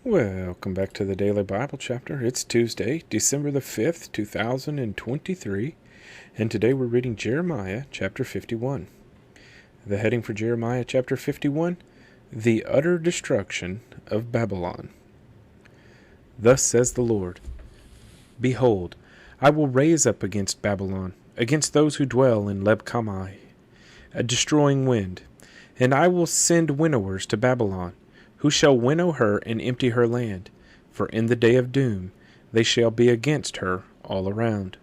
Welcome back to the Daily Bible Chapter. It's Tuesday, December the 5th, 2023, and today we're reading Jeremiah chapter 51. The heading for Jeremiah chapter 51, The Utter Destruction of Babylon. Thus says the Lord, Behold, I will raise up against Babylon, against those who dwell in Leb-Kamai, a destroying wind, and I will send winnowers to Babylon, who shall winnow her and empty her land, for in the day of doom they shall be against her all around.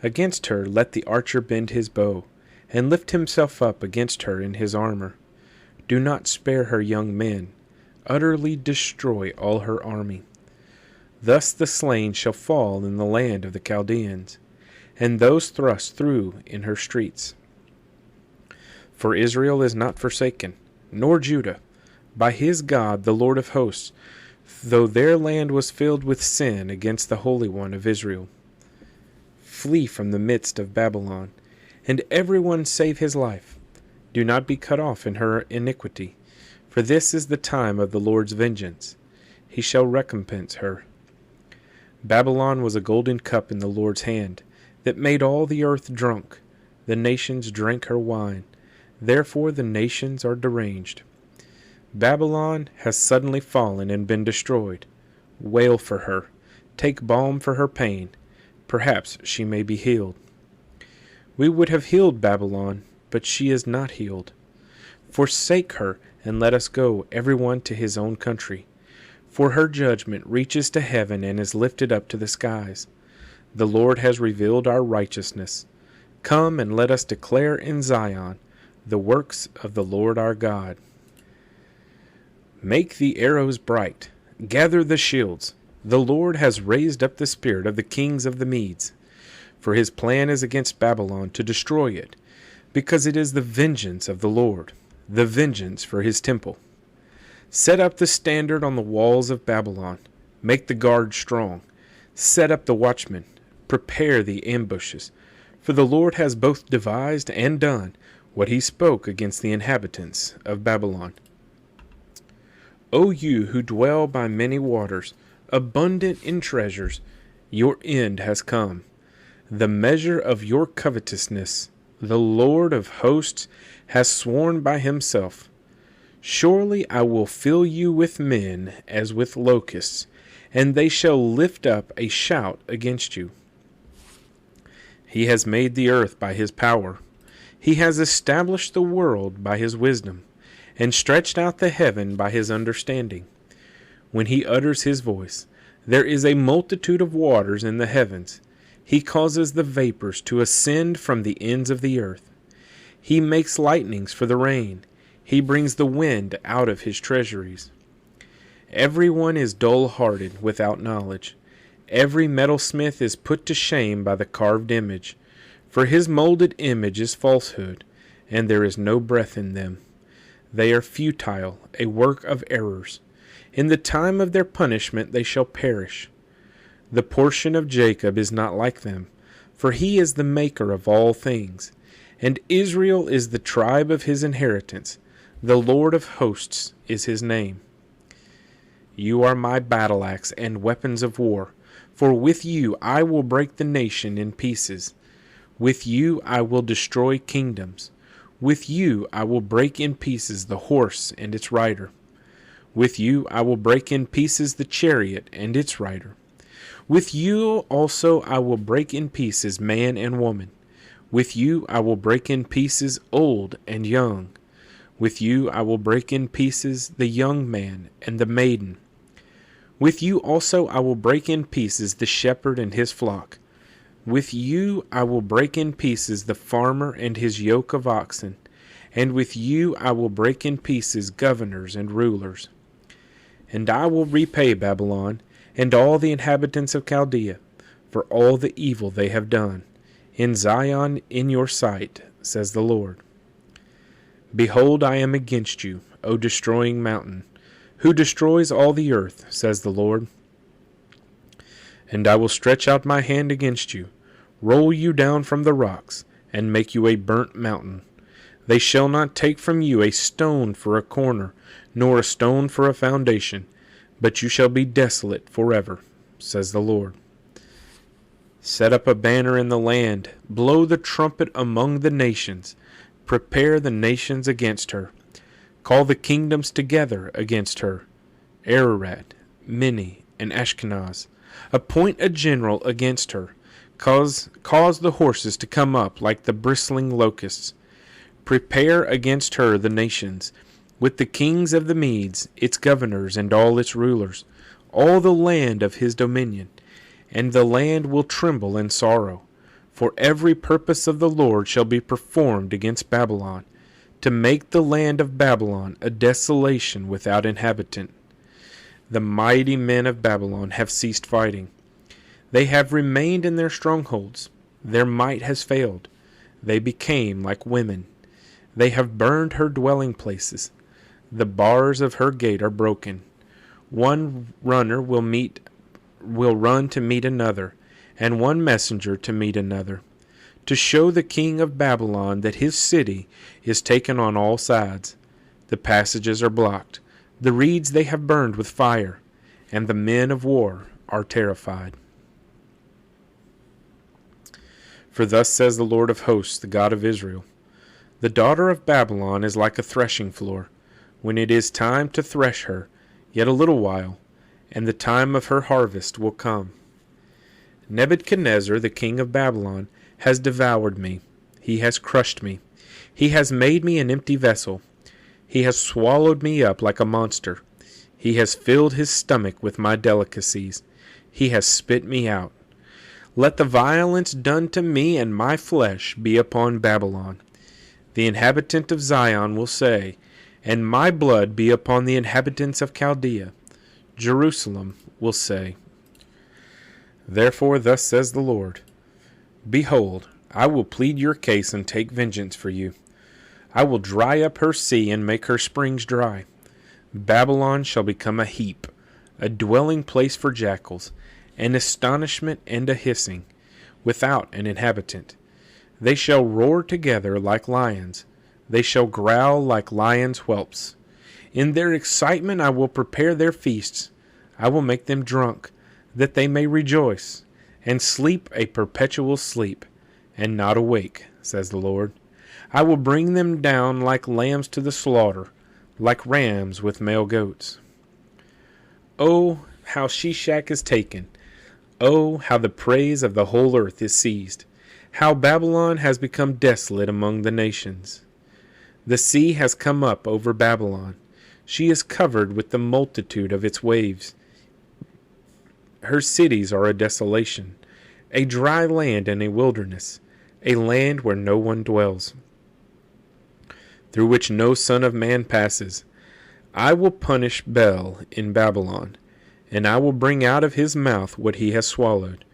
Against her let the archer bend his bow, and lift himself up against her in his armor. Do not spare her young men, utterly destroy all her army. Thus the slain shall fall in the land of the Chaldeans, and those thrust through in her streets. For Israel is not forsaken, nor Judah, by his God the Lord of hosts, though their land was filled with sin against the Holy One of Israel. Flee from the midst of Babylon, and everyone save his life. Do not be cut off in her iniquity, for this is the time of the Lord's vengeance. He shall recompense her. Babylon was a golden cup in the Lord's hand, that made all the earth drunk. The nations drank her wine, therefore the nations are deranged. Babylon has suddenly fallen and been destroyed. Wail for her. Take balm for her pain. Perhaps she may be healed. We would have healed Babylon, but she is not healed. Forsake her, and let us go, everyone to his own country. For her judgment reaches to heaven and is lifted up to the skies. The Lord has revealed our righteousness. Come and let us declare in Zion the works of the Lord our God. Make the arrows bright, gather the shields. The Lord has raised up the spirit of the kings of the Medes. For his plan is against Babylon to destroy it, because it is the vengeance of the Lord, the vengeance for his temple. Set up the standard on the walls of Babylon, make the guard strong, set up the watchmen, prepare the ambushes, for the Lord has both devised and done what he spoke against the inhabitants of Babylon. O you who dwell by many waters, abundant in treasures, your end has come. The measure of your covetousness, the Lord of hosts has sworn by himself. Surely I will fill you with men as with locusts, and they shall lift up a shout against you. He has made the earth by his power. He has established the world by his wisdom, and stretched out the heaven by his understanding. When he utters his voice, there is a multitude of waters in the heavens. He causes the vapors to ascend from the ends of the earth. He makes lightnings for the rain. He brings the wind out of his treasuries. Everyone is dull-hearted without knowledge. Every metalsmith is put to shame by the carved image. For his molded image is falsehood, and there is no breath in them. They are futile, a work of errors. In the time of their punishment they shall perish. The portion of Jacob is not like them, for he is the maker of all things, and Israel is the tribe of his inheritance. The Lord of hosts is his name. You are my battle axe and weapons of war, for with you I will break the nation in pieces. With you I will destroy kingdoms. With you I will break in pieces the horse and its rider. With you I will break in pieces the chariot and its rider. With you also I will break in pieces man and woman. With you I will break in pieces old and young. With you I will break in pieces the young man and the maiden. With you also I will break in pieces the shepherd and his flock. With you I will break in pieces the farmer and his yoke of oxen, and with you I will break in pieces governors and rulers. And I will repay Babylon and all the inhabitants of Chaldea for all the evil they have done, in Zion in your sight, says the Lord. Behold, I am against you, O destroying mountain, who destroys all the earth, says the Lord. And I will stretch out my hand against you, roll you down from the rocks, and make you a burnt mountain. They shall not take from you a stone for a corner, nor a stone for a foundation, but you shall be desolate forever, says the Lord. Set up a banner in the land, blow the trumpet among the nations, prepare the nations against her, call the kingdoms together against her, Ararat, Minni, and Ashkenaz. Appoint a general against her, cause the horses to come up like the bristling locusts. Prepare against her the nations, with the kings of the Medes, its governors and all its rulers, all the land of his dominion. And the land will tremble in sorrow, for every purpose of the Lord shall be performed against Babylon, to make the land of Babylon a desolation without inhabitant. The mighty men of Babylon have ceased fighting. They have remained in their strongholds. Their might has failed. They became like women. They have burned her dwelling places. The bars of her gate are broken. One runner will run to meet another, and one messenger to meet another, to show the king of Babylon that his city is taken on all sides. The passages are blocked. The reeds they have burned with fire, and the men of war are terrified. For thus says the Lord of hosts, the God of Israel, the daughter of Babylon is like a threshing floor, when it is time to thresh her, yet a little while, and the time of her harvest will come. Nebuchadnezzar, the king of Babylon, has devoured me. He has crushed me. He has made me an empty vessel. He has swallowed me up like a monster. He has filled his stomach with my delicacies. He has spit me out. Let the violence done to me and my flesh be upon Babylon. The inhabitant of Zion will say, and my blood be upon the inhabitants of Chaldea. Jerusalem will say, therefore thus says the Lord, behold, I will plead your case and take vengeance for you. I will dry up her sea and make her springs dry. Babylon shall become a heap, a dwelling place for jackals, an astonishment and a hissing, without an inhabitant. They shall roar together like lions. They shall growl like lions' whelps. In their excitement I will prepare their feasts. I will make them drunk, that they may rejoice, and sleep a perpetual sleep, and not awake, says the Lord. I will bring them down like lambs to the slaughter, like rams with male goats. Oh, how Shishak is taken! Oh, how the praise of the whole earth is seized! How Babylon has become desolate among the nations! The sea has come up over Babylon. She is covered with the multitude of its waves. Her cities are a desolation, a dry land and a wilderness, a land where no one dwells, through which no son of man passes. I will punish Bel in Babylon, and I will bring out of his mouth what he has swallowed,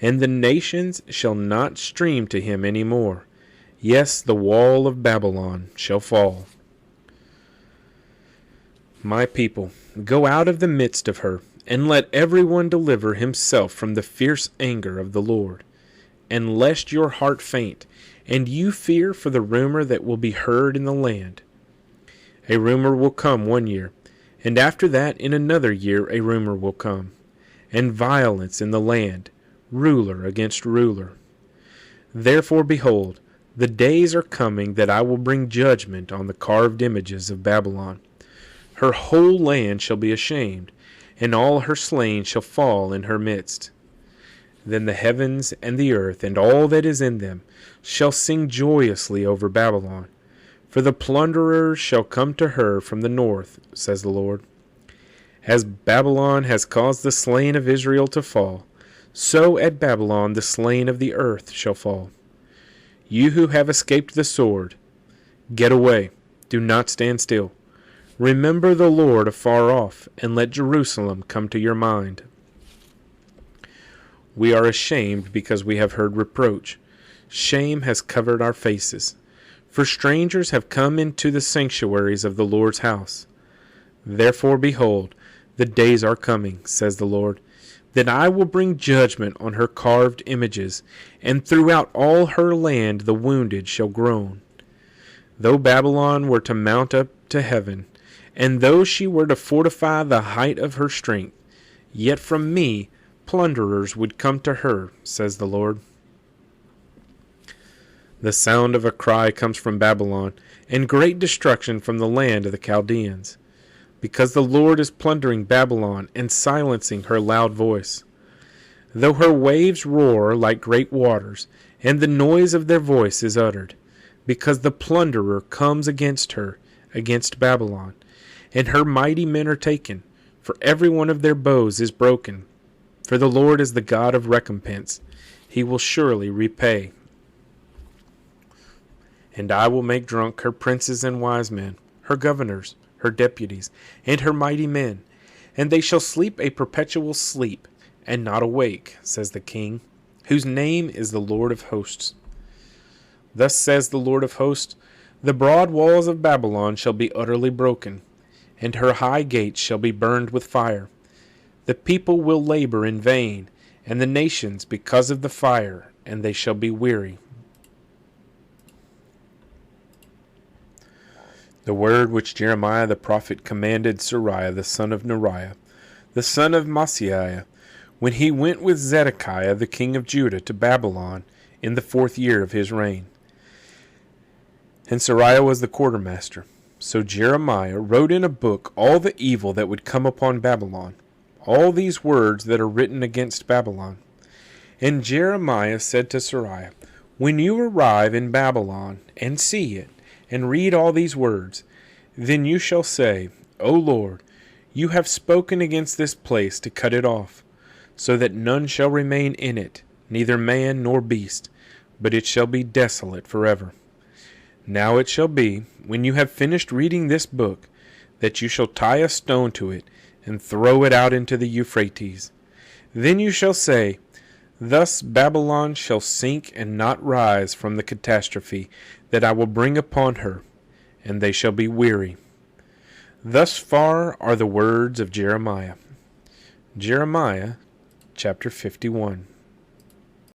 and the nations shall not stream to him any more. Yes, the wall of Babylon shall fall. My people, go out of the midst of her, and let everyone deliver himself from the fierce anger of the Lord. And lest your heart faint, and you fear for the rumor that will be heard in the land. A rumor will come 1 year, and after that in another year a rumor will come, and violence in the land, ruler against ruler. Therefore, behold, the days are coming that I will bring judgment on the carved images of Babylon. Her whole land shall be ashamed, and all her slain shall fall in her midst. Then the heavens and the earth and all that is in them shall sing joyously over Babylon, for the plunderers shall come to her from the north, says the Lord. As Babylon has caused the slain of Israel to fall, so at Babylon the slain of the earth shall fall. You who have escaped the sword, get away, do not stand still. Remember the Lord afar off, and let Jerusalem come to your mind. We are ashamed because we have heard reproach. Shame has covered our faces. For strangers have come into the sanctuaries of the Lord's house. Therefore, behold, the days are coming, says the Lord, that I will bring judgment on her carved images, and throughout all her land the wounded shall groan. Though Babylon were to mount up to heaven, And though she were to fortify the height of her strength, yet from me plunderers would come to her, says the Lord. The sound of a cry comes from Babylon, and great destruction from the land of the Chaldeans, because the Lord is plundering Babylon and silencing her loud voice. Though her waves roar like great waters, and the noise of their voice is uttered, because the plunderer comes against her, against Babylon, and her mighty men are taken, for every one of their bows is broken. For the Lord is the God of recompense, he will surely repay. And I will make drunk her princes and wise men, her governors, her deputies, and her mighty men, and they shall sleep a perpetual sleep, and not awake, says the King, whose name is the Lord of hosts. Thus says the Lord of hosts, the broad walls of Babylon shall be utterly broken, and her high gates shall be burned with fire. The people will labor in vain, and the nations because of the fire, and they shall be weary. The word which Jeremiah the prophet commanded Seraiah the son of Neriah, the son of Maaseiah, when he went with Zedekiah the king of Judah to Babylon in the 4th year of his reign. And Seraiah was the quartermaster. So Jeremiah wrote in a book all the evil that would come upon Babylon, all these words that are written against Babylon. And Jeremiah said to Seraiah, when you arrive in Babylon and see it, and read all these words, then you shall say, O Lord, you have spoken against this place to cut it off, so that none shall remain in it, neither man nor beast, but it shall be desolate forever. Now it shall be, when you have finished reading this book, that you shall tie a stone to it, and throw it out into the Euphrates. Then you shall say, thus Babylon shall sink and not rise from the catastrophe that I will bring upon her, and they shall be weary. Thus far are the words of Jeremiah. Jeremiah chapter 51.